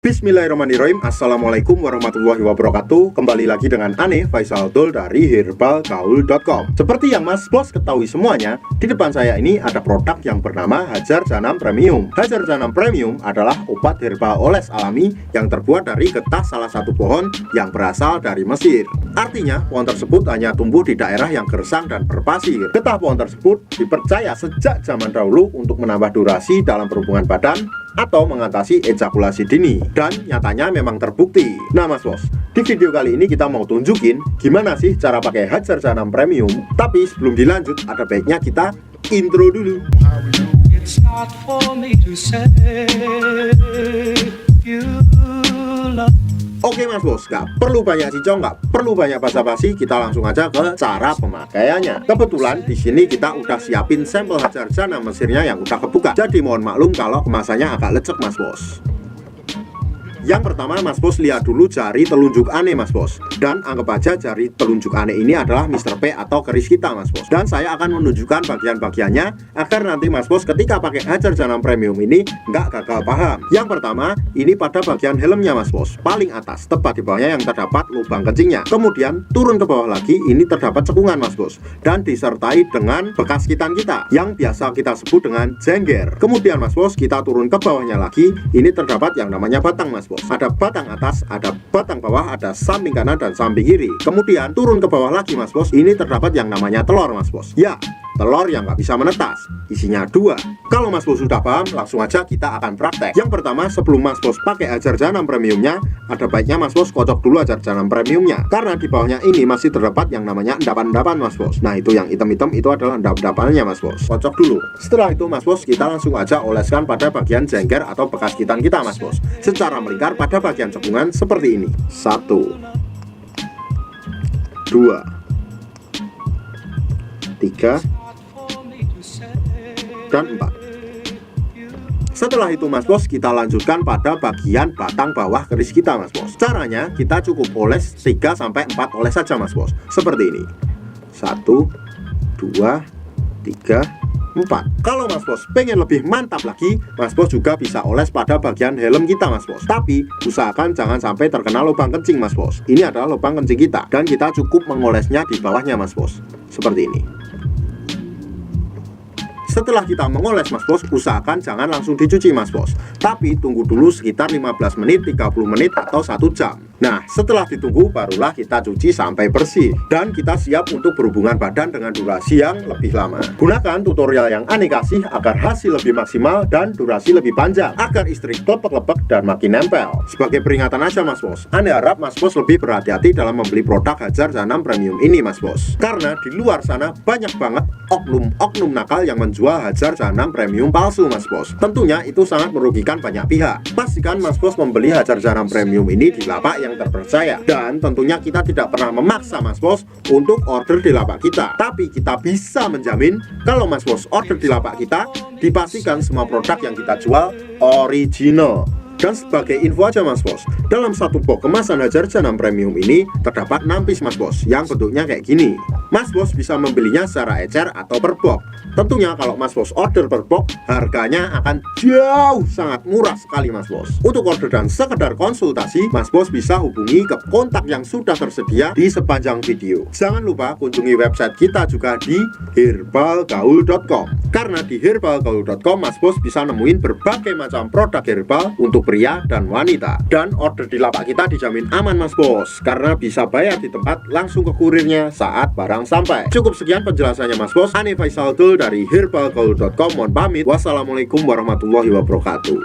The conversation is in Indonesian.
Bismillahirrahmanirrahim. Assalamualaikum warahmatullahi wabarakatuh. Kembali lagi dengan Ane Faisal Dul dari herbalgaul.com. Seperti yang Mas Bos ketahui semuanya, di depan saya ini ada produk yang bernama Hajar Janam Premium. Hajar Janam Premium adalah obat herbal oles alami yang terbuat dari getah salah satu pohon yang berasal dari Mesir. Artinya, pohon tersebut hanya tumbuh di daerah yang gersang dan berpasir. Getah pohon tersebut dipercaya sejak zaman dahulu untuk menambah durasi dalam berhubungan badan atau mengatasi ejakulasi dini, dan nyatanya memang terbukti. Nah Mas Bos, di video kali ini kita mau tunjukin gimana sih cara pakai Hajar Janam Premium. Tapi sebelum dilanjut, ada baiknya kita intro dulu. It's not for me to say you love. Oke Mas Bos, gak perlu banyak cincong, gak perlu banyak basa-basi, kita langsung aja ke cara pemakaiannya. Kebetulan di sini kita udah siapin sampel Hajar Janam Mesirnya yang udah kebuka. Jadi mohon maklum kalau kemasannya agak lecek Mas Bos. Yang pertama Mas Bos lihat dulu jari telunjuk Ane Mas Bos. Dan anggap aja jari telunjuk Ane ini adalah Mr. P atau keris kita Mas Bos. Dan saya akan menunjukkan bagian-bagiannya agar nanti Mas Bos ketika pakai Hajar Janam Premium ini nggak gagal paham. Yang pertama ini pada bagian helmnya Mas Bos, paling atas, tepat di bawahnya yang terdapat lubang kencingnya. Kemudian turun ke bawah lagi, ini terdapat cekungan Mas Bos, dan disertai dengan bekas kitan kita yang biasa kita sebut dengan jengger. Kemudian Mas Bos kita turun ke bawahnya lagi, ini terdapat yang namanya batang Mas Bos. Ada batang atas, ada batang bawah, ada samping kanan dan samping kiri. Kemudian turun ke bawah lagi Mas Bos, ini terdapat yang namanya telur Mas Bos. Ya, telur yang nggak bisa menetas, isinya 2. Kalau Mas Bos sudah paham, langsung aja kita akan praktek. Yang pertama, sebelum Mas Bos pakai Hajar Janam Premiumnya, ada baiknya Mas Bos kocok dulu Hajar Janam Premiumnya, karena di bawahnya ini masih terdapat yang namanya endapan-endapan Mas Bos. Nah itu yang hitam-hitam itu adalah endap-endapannya Mas Bos. Kocok dulu. Setelah itu Mas Bos kita langsung aja oleskan pada bagian jengger atau bekas kitan kita Mas Bos, secara melingkar pada bagian cekungan seperti ini. 1, 2, 3, dan 4. Setelah itu Mas Bos kita lanjutkan pada bagian batang bawah keris kita Mas Bos. Caranya kita cukup oles 3-4 oles saja Mas Bos, seperti ini. 1, 2, 3, 4. Kalau Mas Bos pengen lebih mantap lagi, Mas Bos juga bisa oles pada bagian helm kita Mas Bos. Tapi usahakan jangan sampai terkena lubang kencing Mas Bos. Ini adalah lubang kencing kita, dan kita cukup mengolesnya di bawahnya Mas Bos, seperti ini. Setelah kita mengoles Mas Bos, usahakan jangan langsung dicuci Mas Bos, tapi tunggu dulu sekitar 15 menit, 30 menit, atau 1 jam. Nah, setelah ditunggu barulah kita cuci sampai bersih, dan kita siap untuk berhubungan badan dengan durasi yang lebih lama. Gunakan tutorial yang Ane kasih agar hasil lebih maksimal dan durasi lebih panjang, agar istri klepek-klepek dan makin nempel. Sebagai peringatan aja Mas Bos, Ane harap Mas Bos lebih berhati-hati dalam membeli produk Hajar Janam Premium ini Mas Bos, karena di luar sana banyak banget oknum-oknum nakal yang menjual Hajar Janam Premium palsu Mas Bos. Tentunya itu sangat merugikan banyak pihak. Pastikan Mas Bos membeli Hajar Janam Premium ini di lapak yang terpercaya, dan tentunya kita tidak pernah memaksa Mas Bos untuk order di lapak kita, tapi kita bisa menjamin kalau Mas Bos order di lapak kita, dipastikan semua produk yang kita jual original. Dan sebagai info aja Mas Bos, dalam satu box kemasan Hajar Janam Premium ini terdapat 6 piece Mas Bos yang bentuknya kayak gini. Mas Bos bisa membelinya secara ecer atau per box. Tentunya kalau Mas Bos order per box, harganya akan jauh sangat murah sekali Mas Bos. Untuk order dan sekedar konsultasi, Mas Bos bisa hubungi ke kontak yang sudah tersedia di sepanjang video. Jangan lupa kunjungi website kita juga di herbalgaul.com, karena di herbalgaul.com Mas Bos bisa nemuin berbagai macam produk herbal untuk pria dan wanita. Dan order di lapak kita dijamin aman Mas Bos, karena bisa bayar di tempat langsung ke kurirnya saat barang sampai. Cukup sekian penjelasannya Mas Bos. Ane Faisal Dul dari herbalgaul.com mohon pamit. Wassalamualaikum warahmatullahi wabarakatuh.